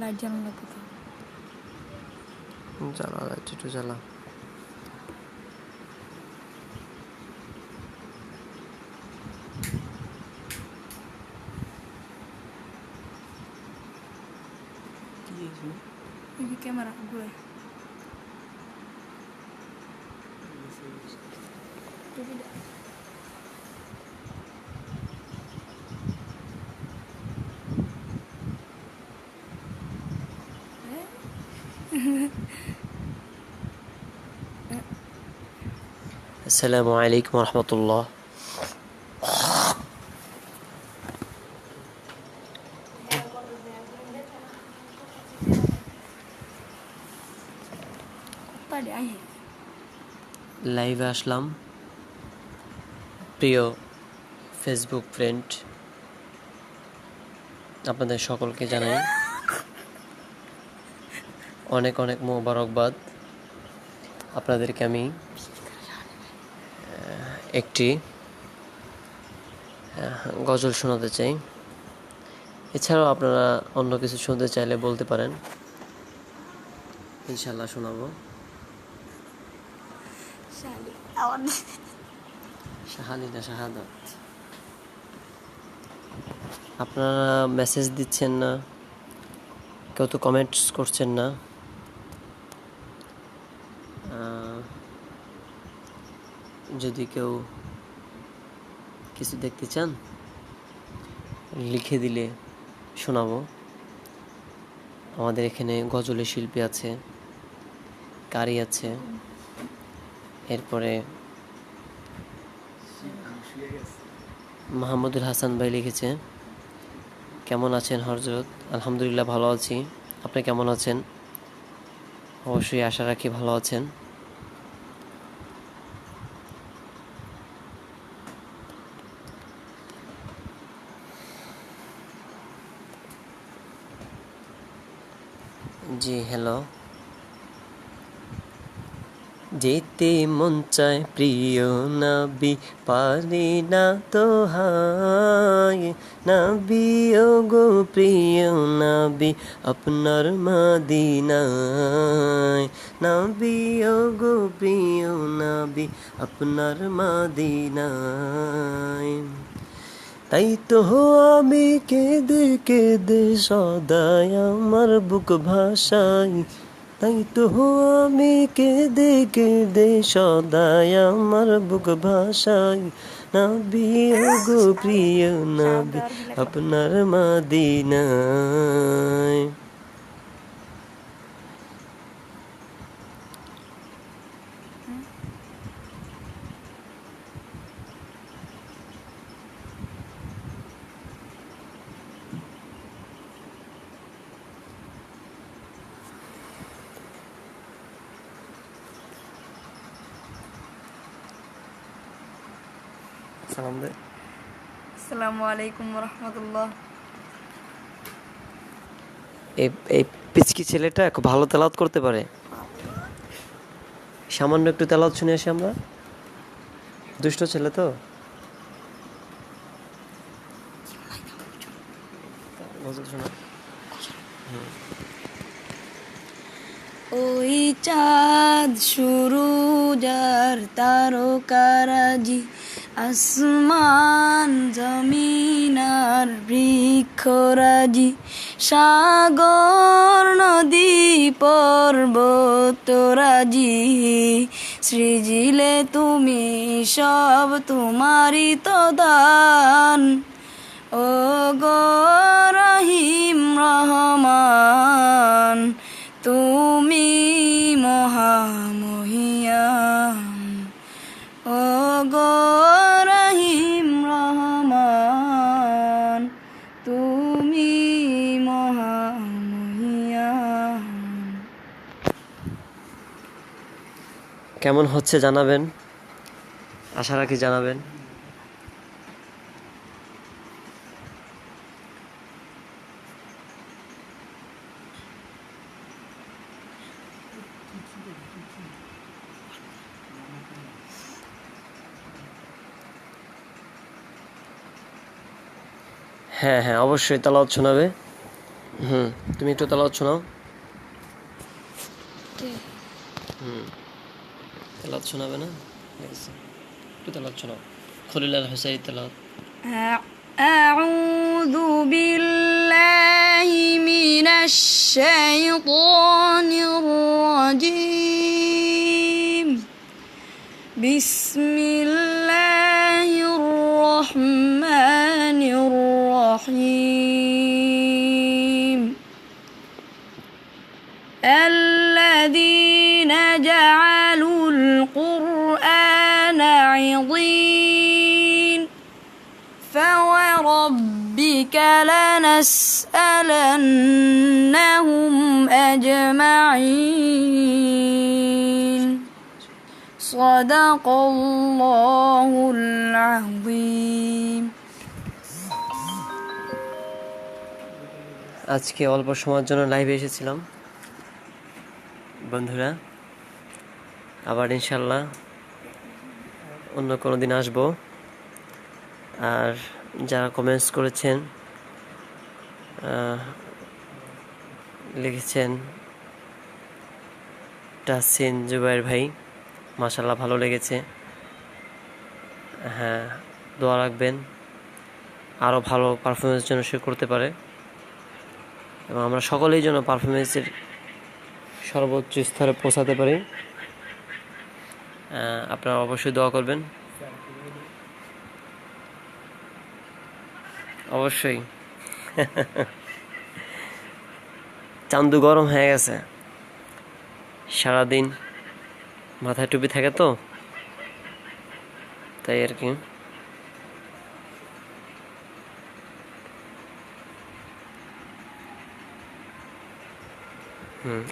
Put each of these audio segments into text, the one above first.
Light জ্বালানো লাগবে তো। জ্বালা লাইট একটু জ্বালা। ক্যামেরা ঘুরে আসসালামু আলাইকুম রহমতুল্লাহ। লাইভে আসলাম। প্রিয় ফেসবুক ফ্রেন্ড, আপনাদের সকলকে জানাই অনেক অনেক মোবারকবাদ। আপনাদেরকে আমি একটি গজল শোনাতে চাই। এছাড়াও আপনারা অন্য কিছু শুনতে চাইলে বলতে পারেন, ইনশাল্লাহ শোনাবো। শাহালি না শাহাদাত। আপনারা মেসেজ দিচ্ছেন না, কেউ তো কমেন্টস করছেন না। যদি কেউ কিছু দেখতে চান লিখে দিলে শোনাবো। আমাদের এখানে গজলের শিল্পী আছে, কারি আছে, এরপরে মাহমুদুল হাসান ভাই লিখেছে, কেমন আছেন হযরত? আলহামদুলিল্লাহ ভালো আছি। আপনি কেমন আছেন? অবশ্যই আশা রাখি ভালো আছেন। জি হ্যালো। যেতে মন চায় প্রিয় নবী, পারি না তো হায় নবী ও গো প্রিয় নবী, আপনার মদিনায় নবী ও গো প্রিয় নবী, আপনার মদিনায়। তাই তো আমি কেঁদে কেঁদে সদাই আমার বুক ভাষাই, তাই তো আমি কেঁদে কেঁদে সদাই আমার বুক ভাষাই নবী ও গো প্রিয় নবী, আপনার মদিনায়। সালাম দে। আসসালামু আলাইকুম রহমতুল্লাহ। এই পিচকি ছেলেটা খুব ভালো তেলাওয়াত করতে পারে। সামান্য একটু তেলাওয়াত শুনে আসি আমরা। দুষ্ট ছেলে তো। গজল শোনা। ওই চাঁদ সুরুজার তারকারাজি, আসমান জমিনার বৃক্ষরাজি, সাগর নদী পর্বতরাজি, সৃজিলে তুমি সব তোমারই তো দান। ও গো রহিম রহমান, তুমি মহামহিয়ান। ও গো রহিম রহমান, তুমি মহামহিয়ান। কেমন হচ্ছে জানাবেন, আশা রাখি জানাবেন। হ্যাঁ হ্যাঁ অবশ্যই তেলাওয়াত শোনাবে তুমি একটু তেলাওয়াত শোনাও। তেলাওয়াত শোনাবে না? ঠিক আছে, একটু তেলাওয়াত শোনাও। খলিল আল হুসাইনি তেলাওয়াত। أعوذ بالله من الشيطان الرجيم بسم الله الرحمن الرحيم الذين جعلوا القرآن عضين فوربك لنسألنهم أجمعين صدق الله العظيم আজকে অল্প সময়ের জন্য লাইভে এসেছিলাম বন্ধুরা, আবার ইনশাল্লাহ অন্য কোনো দিন আসবো। আর যারা কমেন্টস করেছেন, লিখেছেন, তাহসিন জুবাইর ভাই, মাশাল্লাহ ভালো লেগেছে। হ্যাঁ, দোয়া রাখবেন আরও ভালো পারফরমেন্সের জন্য সে করতে পারে, এবং আমরা সকলেই যেন পারফরমেন্সের সর্বোচ্চ স্তরে পৌঁছাতে পারি। আপনারা অবশ্যই দোয়া করবেন, অবশ্যই। চান্দু গরম হয়ে গেছে, সারাদিন মাথায় টুপি থাকে তো, তাই আর কি।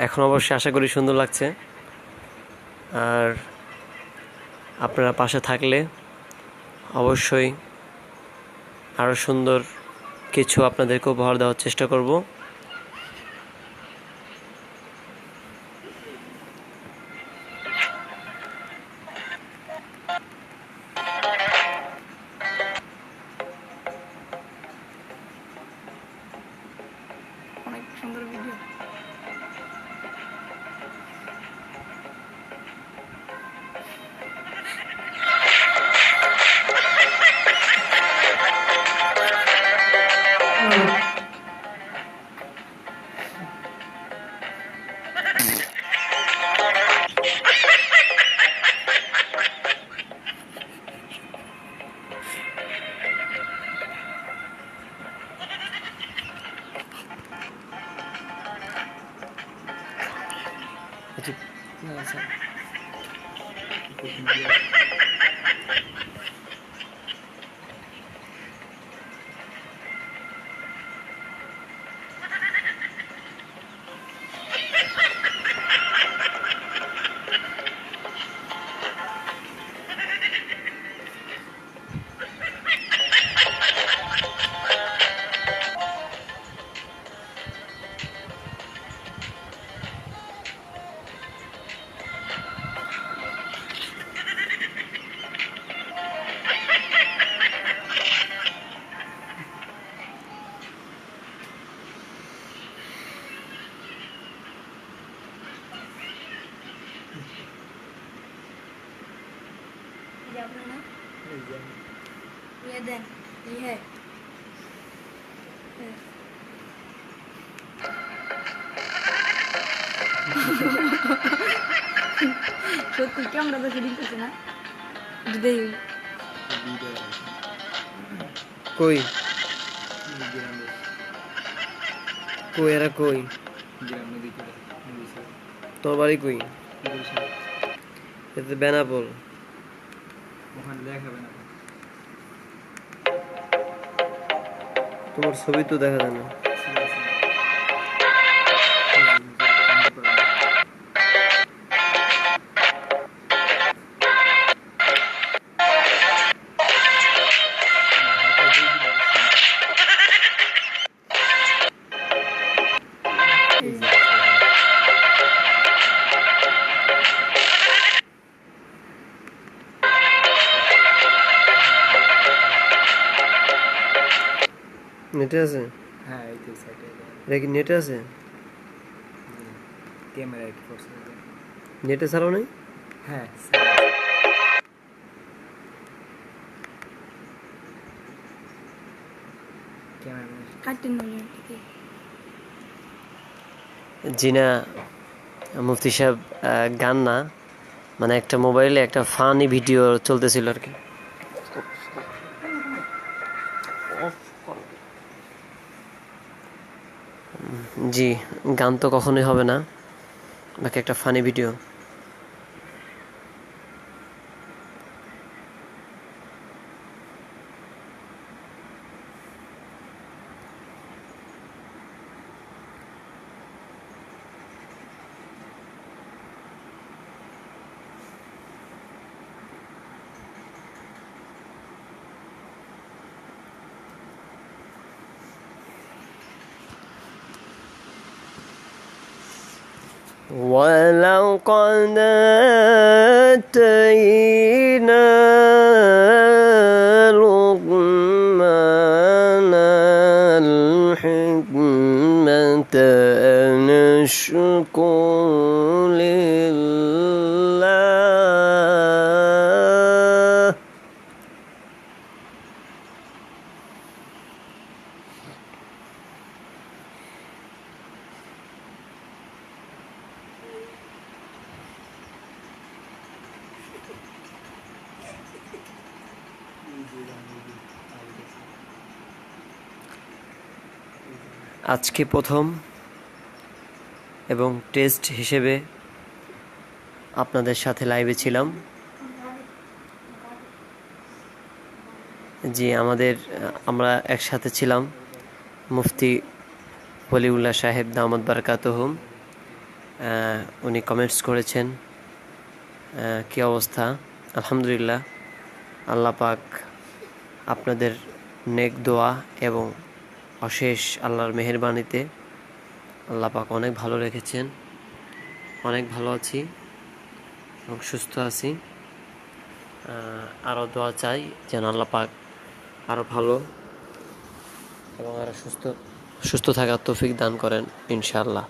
এখন অবশ্যই আশা করি সুন্দর লাগছে। আর আপনারা পাশে থাকলে অবশ্যই আরও সুন্দর কিছু আপনাদেরকে উপহার দেওয়ার চেষ্টা করব। অনেক সুন্দর ভিডিও। ये देन ये है সত্যি ক্যামেরা দেখে দিতেছে না দেই কই কই এরা কই? তোর বাড়ি কই? এতে বেনাপোল। তোমার ছবি তো দেখা যায় না। নেটে আছে? হ্যাঁ এই তো সাইডে এটা কি নেটে আছে? ক্যামেরা এড করছে। নেটে ছাড়াও নাই? হ্যাঁ ক্যামেরা কাটতে নইলে থেকে জি না মুফতি সাহেব, গান না, মানে একটা মোবাইলে একটা ফানি ভিডিও চলতেছিল আর কি। জি, গান তো কখনোই হবে না, বাকি একটা ফানি ভিডিও। ولقد آتينا لقمان الحكمة أن اشكر لله. আজকে প্রথম এবং টেস্ট হিসেবে আপনাদের সাথে লাইভে ছিলাম। জি, আমরা একসাথে ছিলাম। মুফতি ওলিউল্লাহ সাহেব দামাত বারাকাতুহুম, উনি কমেন্টস করেছেন কি অবস্থা। আলহামদুলিল্লাহ, আল্লাহ পাক আপনাদের নেক দোয়া এবং অশেষ আল্লাহর মেহেরবানিতে আল্লাহ পাক অনেক ভালো রেখেছেন। অনেক ভালো আছি এবং সুস্থ আছি। আরও দোয়া চাই যেন আল্লাহ পাক আরও ভালো এবং আরও সুস্থ থাকার তৌফিক দান করেন ইনশাআল্লাহ।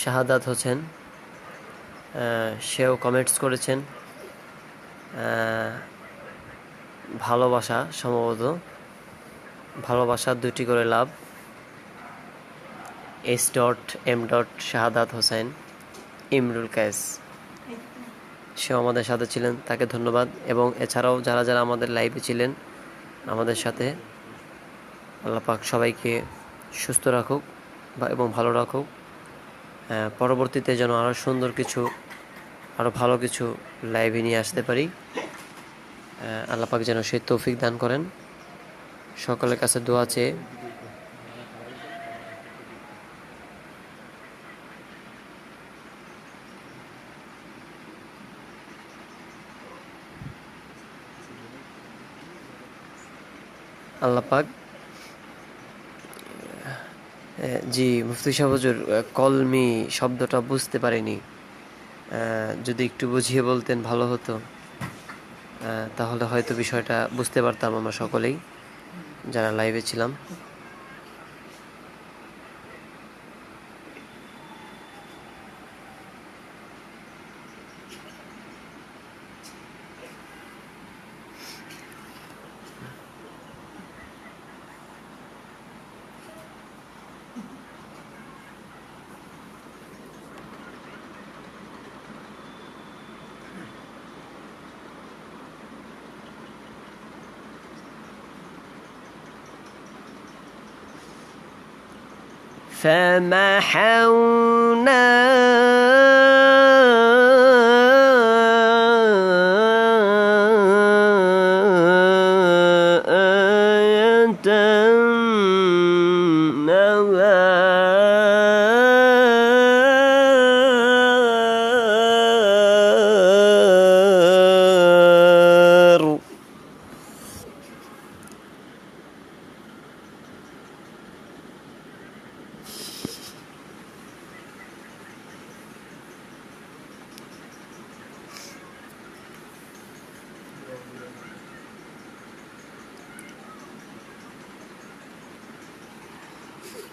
শাহাদাত হোসেন, সেও কমেন্টস করেছেন ভালোবাসা, সম্ভবত ভালোবাসা 2টি করে লাভ। S.M. শাহাদাত হোসেন ইমরুল কায়েস, সেও আমাদের সাথে ছিলেন, তাকে ধন্যবাদ। এবং এছাড়াও যারা যারা আমাদের লাইভে ছিলেন আমাদের সাথে, আল্লাহ পাক সবাইকে সুস্থ রাখুক এবং ভালো রাখুক। পরবর্তীতে যেন আরও সুন্দর কিছু, আরও ভালো কিছু লাইভে নিয়ে আসতে পারি। আল্লাহ পাক যেন সেই তৌফিক দান করেন। সকলের কাছে দোয়া চেয়ে আল্লাহ পাক। জি মুফতি সাহেব হুজুর, কলমি শব্দটা বুঝতে পারিনি, যদি একটু বুঝিয়ে বলতেন ভালো হতো, তাহলে হয়তো বিষয়টা বুঝতে পারতাম আমরা সকলেই যারা লাইভে ছিলাম। فمحونا آية النبأ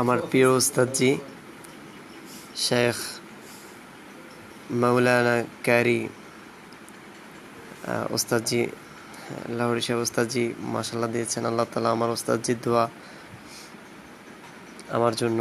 আমার প্রিয় উস্তাদজি শেখ মাওলানা ক্যারি উস্তাদজি লাহোরি সাহেব উস্তাদজি মাশাআল্লাহ দিয়েছেন। আল্লাহ তাআলা আমার উস্তাদজির দোয়া আমার জন্য